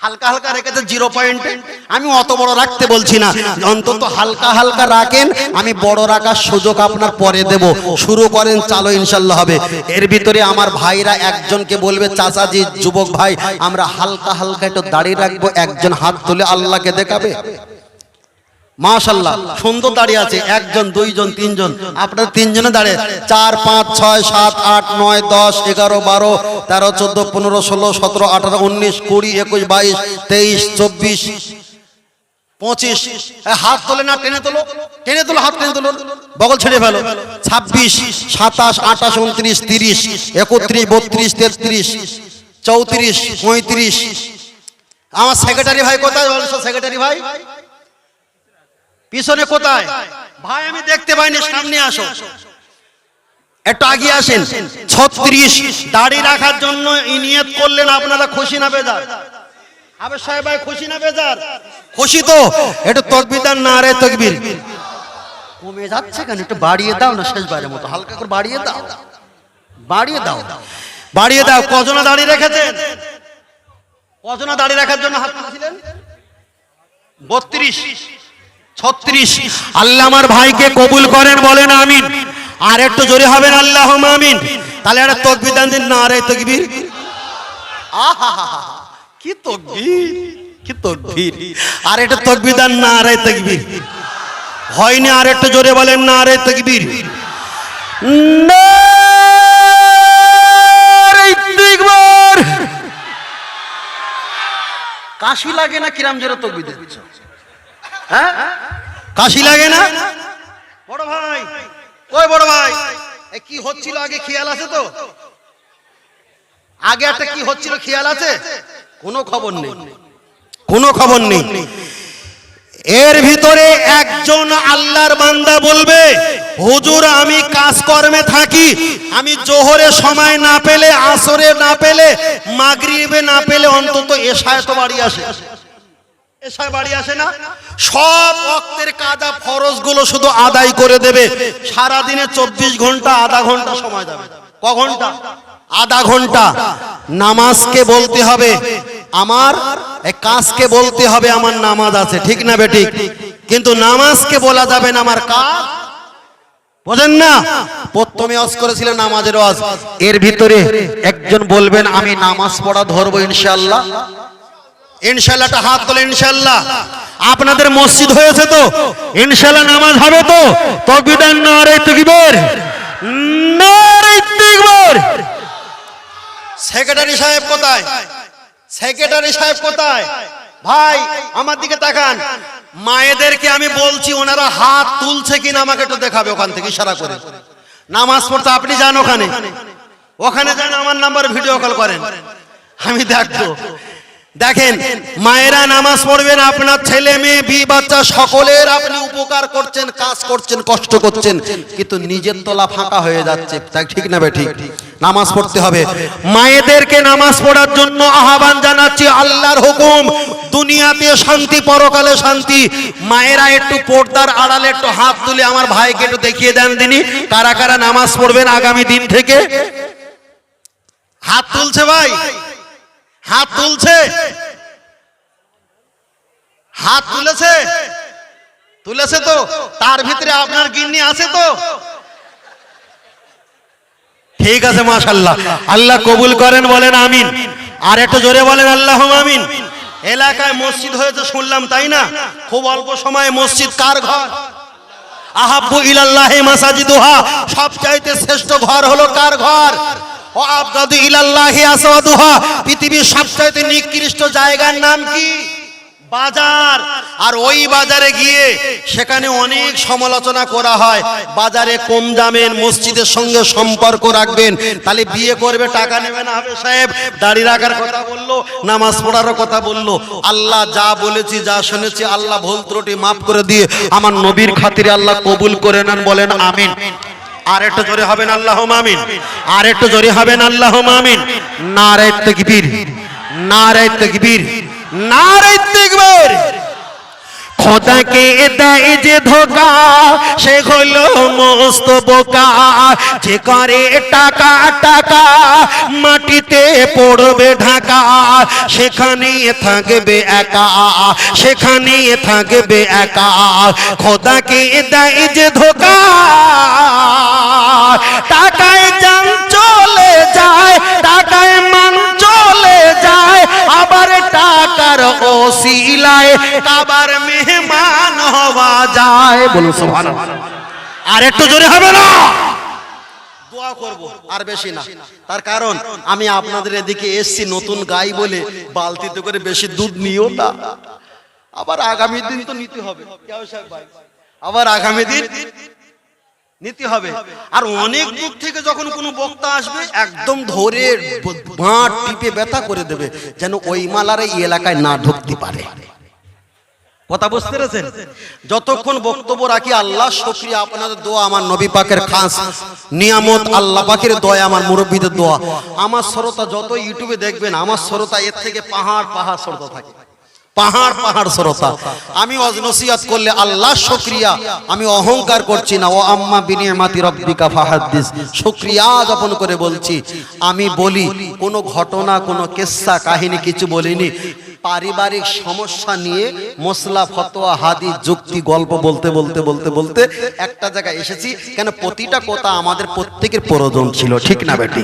হালকা হালকা রেখেছে 0 পয়েন্টে। আমি অত বড় রাখতে বলছি না, অন্তত হালকা হালকা রাখেন। আমি বড় রাখার সুযোগ আপনার পরে দেব। শুরু করেন, চালো, ইনশাল্লাহ হবে। এর ভিতরে আমার ভাইরা একজনকে বলবে, চাচাজি, যুবক ভাই, আমরা হালকা হালকা একটু দাড়ি রাখবো। একজন হাত তুলে আল্লাহকে দেখাবে। মাশাআল্লাহ, সুন্দর দাঁড়িয়ে আছে। 1 জন, 2 জন, 3 জন। আপনারা 3 জনে দাঁড়িয়ে 4 5 6 7 8 9 10 11 12 13 14 15 16 17 18 19 20 21 22 23 24 25। হাত তোলে না, টেনে তোলো, টেনে তোলো, হাত টেনে তোলো, বগল ছেড়ে ফেলো। 26 27 28 29 30 31 32 33 34 35। আমার সেক্রেটারি ভাই কোথায়? সেক্রেটারি ভাই পিছনে কোথায়? ভাই আমি দেখতে পাইনি, সামনে আসো, একটু আগে আসেন। 36 দাড়ি রাখার জন্য নিয়ত করলেন। আপনারা খুশি না বেজার? আবে সাহেব ভাই, খুশি না বেজার? খুশি তো? একটু তাকবীর দেন, নারে তাকবীর। কমে যাচ্ছে কেন? একটু বাড়িয়ে দাও না, শেষবারের মতো হালকা করে বাড়িয়ে দাও, বাড়িয়ে দাও, বাড়িয়ে দাও। কজনা দাড়ি রেখেছেন? কজনা দাড়ি রাখার জন্য হাত তুলেছিলেন? 32 36। আল্লাহ আমার ভাইকে কবুল করেন, বলেন আমিন। আর একটু জোরে হবেন, আল্লাহুম্মা আমিন। তাহলে একটা তাকবীর দেন, দিন, নারে তাকবীর। আহা, কি তাকবীর, কি তাকবীর। আর একটা তাকবীর দেন, নারে তাকবীর। হয়নি, আর একটু জোরে বলেন, নারে তাকবীর, নারে তাকবীর। কাশি লাগে না? কিরাম জোরে তাকবীর দিচ্ছ? হ্যাঁ, কাশি লাগে না? বড় ভাই, ওই বড় ভাই, কি হচ্ছিল আগে খেয়াল আছে তো? আগে একটা কি হচ্ছিল খেয়াল আছে? কোনো খবর নেই, কোনো খবর নেই। এর ভিতরে একজন আল্লাহর বান্দা বলবে, হুজুর আমি কাজকর্মে থাকি, আমি জোহরে সময় না পেলে, আসরে না পেলে, মাগরিবে না পেলে, অন্তত এশায় তো বাড়ি আসে। এশায় বাড়ি আসে না? সব ওয়াক্তের কাজা ফরজ গুলো শুধু আদায় করে দেবে। সারা দিনে 24 ঘন্টা আধা ঘন্টা সময় যাবে। ক ঘন্টা? আধা ঘন্টা। নামাজকে বলতে হবে আমার, কাজকে বলতে হবে আমার নামাজ আছে, ঠিক না বেঠিক? কিন্তু নামাজকে বলা যাবে না আমার কাজ। বোঝেন না? প্রথমে ওয়াজ করেছিলেন নামাজের ওয়াজ। এর ভিতরে একজন বলবেন আমি নামাজ পড়া ধরবো ইনশাআল্লাহ। ইনশাআল্লাহ একটা হাত তোলে, ইনশাআল্লাহ। আপনাদের মসজিদ হয়েছে তো? ইনশাআল্লাহ নামাজ হবে তো? তাকবীর দেন, নারে তাকবীর, নারে তাকবীর। সেক্রেটারি সাহেব কোথায়? সেক্রেটারি সাহেব কোথায়? ভাই আমার দিকে তাকান। মায়েদেরকে আমি বলছি, ওনারা হাত তুলছে কিনা আমাকে একটু দেখাবে ওখান থেকে ইশারা করে। নামাজ পড়তে আপনি যান ওখানে, ওখানে যান, আমার নাম্বারে ভিডিও কল করেন, আমি দেখবো। দেখেন, মায়েরা নামাজ পড়বেন, আপনার ছেলে মেয়ে বি বাচ্চা সকলের আপনি উপকার করছেন, কাজ করছেন, কষ্ট করছেন, কিন্তু নিজের তলা ফাঁকা হয়ে যাচ্ছে, তাই ঠিক না বে ঠিক? নামাজ পড়তে হবে। মায়েদেরকে নামাজ পড়ার জন্য আহ্বান জানাচ্ছি, আল্লাহর হুকুম, দুনিয়াতে শান্তি পরকালে শান্তি। মায়েরা একটু পর্দার আড়ালে একটু হাত তুলে আমার ভাইকে একটু দেখিয়ে দেন দিনি, কারা কারা নামাজ পড়বেন আগামী দিন থেকে। হাত তুলছে ভাই, হাত তুলছে, হাত তুলেছে, তুলেছে তো? তার ভিতরে আপনার গিন্নি আছে তো? ঠিক আছে, মাশাআল্লাহ, আল্লাহ কবুল করেন, বলেন আমিন। আর একটু জোরে বলেন আল্লাহুম্মা আমিন। এলাকায় মসজিদ হয়েছে শুনলাম, তাই না? খুব অল্প সময়ে মসজিদ কার ঘর? আহাব্বু ইলাল্লাহি মাসাজিদুহা, সবচাইতে শ্রেষ্ঠ ঘর হলো কার ঘর? ও আবগাদু ইলাল্লাহি আসওয়াদুহা, পৃথিবীর সবচাইতে নিকৃষ্ট জায়গার নাম কি? বাজার। আর ওই বাজারে গিয়ে সেখানে অনেক সমালোচনা করা হয়, বাজারে কম দামের মসজিদের সঙ্গে সম্পর্ক রাখবেন, তাহলে বিয়ে করবে, টাকা নেবে না হবে সাহেব। দাড়ি রাখার কথা বললো, নামাজ পড়ারও কথা বললো। আল্লাহ যা বলেছি, যা শুনেছি, আল্লাহ ভুল ত্রুটি মাফ করে দিয়ে আমার নবীর খাতিরে আল্লাহ কবুল করে নেন, বলেন আমিন। আর একটু জোরে হবেন আল্লাহুম্মা আমিন, আর একটু জোরে হবেন আল্লাহুম্মা আমিন। নারে তাকবীর, নারে তাকবীর, নারে তাকবীর। খোদাকে দেয় যে ধোকা, সে হলো মস্ত বোকা। যে করে টাকা টাকা, মাটিতে পড়বে ঢাকা। সেখানে থাকবে একা, সেখানে থাকবে একা। খোদাকে দেয় যে ধোকা, টাকায় জান চলে যায়, টাকায় মান চলে যায়। আবার টাকার ওসিলায় কাবার মেহমান হওয়া যায়, বলুন সুবহানাল্লাহ। আর একটু জোরে হবে না? দোয়া করব, আর বেশি না। তার কারণ আমি আপনাদের এদিকে এসছি নতুন গাই বলে বালতিতে করে বেশি দুধ নিও না। আবার আগামী দিন তো নিতে হবে, আবার আগামী দিন নিতে হবে। আর অনেক দূর থেকে যখন কোনো বক্তা আসবে, একদম ধরে বাঁট টিপে ব্যথা করে দেবে, যেন ওই মালার এই এলাকায় না ঢুকতে পারে। কথা বুঝতে পেরেছেন? যতক্ষণ বক্তব্য রাখি, আল্লাহ শুকরিয়া, আপনাদের দোয়া, আমার নবী পাকের খাস নিয়ামত, আল্লাহ পাকের দয়া, আমার মুরব্বীদের দোয়া। আমার শ্রোতা যত ইউটিউবে দেখবেন, আমার শ্রোতা এর থেকে পাহাড় পাহাড় শ্রোতা থাকে, পাহাড় পাহাড় শ্রোতা। আমি ওয়াজ নসিহত করলে আল্লাহ শুকরিয়া, আমি অহংকার করছি না। ও আম্মা বিনিয়ামাতি রাব্বিকা ফাহাদ্দিস, শুকরিয়া যাপন করে বলছি। আমি বলি কোনো ঘটনা, কোনো কিস্সা কাহিনী কিছু বলিনি। পারিবারিক সমস্যা নিয়ে মসলা, ফতোয়া, হাদিস, যুক্তি, গল্প বলতে বলতে বলতে বলতে একটা জায়গায় এসেছি। কেন? প্রতিটা কথা আমাদের প্রত্যেকের প্রয়োজন ছিল, ঠিক না বেটি?